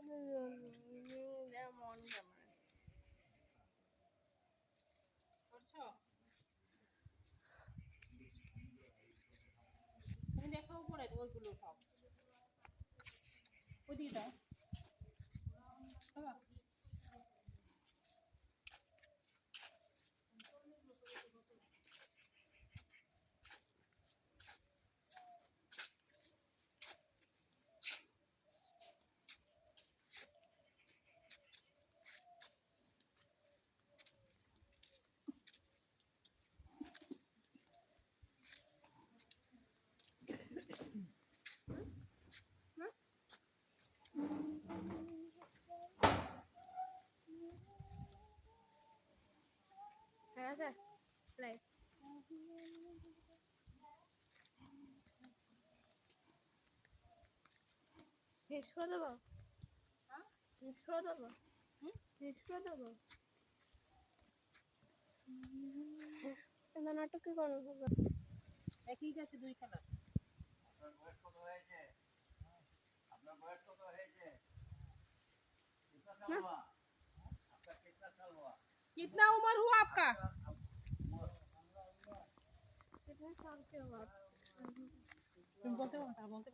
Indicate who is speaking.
Speaker 1: মন কেমন করছো? তুমি দেখো উপরে ওইগুলো সব ওদিকে দাও বাবা।
Speaker 2: হ্যাঁ স্যার লাইভ ফিক্স করে দেবো, ফিক্স করে দেবো, ফিক্স করে দেবো। নাটক কি করবো
Speaker 1: একই গেছে দুই খেলা। कितना उम्र हुआ आपका?
Speaker 2: कितने साल के हो आप?
Speaker 1: तुम बोलते हो, बोलते